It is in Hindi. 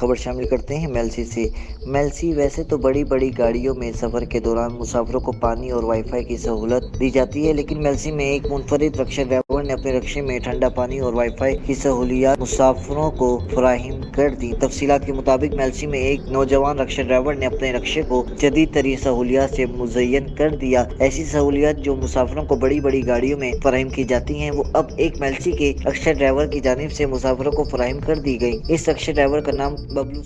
खबर शामिल करते हैं मेल्सी से। मेल्सी वैसे तो बड़ी-बड़ी गाड़ियों में सफ़र के दौरान मुसाफिरों को पानी और वाईफाई की सहूलत दी जाती है, लेकिन मेल्सी में एक मुनफरिद रक्षा ड्राइवर ने अपने रक्शे में ठंडा पानी और वाईफाई की सहूलियत मुसाफिरों को फराहिम कर दी। तफसीलात के मुताबिक मेल्सी में एक नौजवान रक्षा ड्राइवर ने अपने रक्शे को जदीद तरीन सहूलियत से मुज़य्यन कर दिया। ऐसी सहूलियत जो मुसाफिरों को बड़ी-बड़ी गाड़ियों में फराहिम की जाती हैं, वो अब एक मेल्सी के रक्षा ड्राइवर की जानिब से मुसाफिरों को फराहिम कर दी गई। इस रक्षा ड्राइवर का नाम बबलू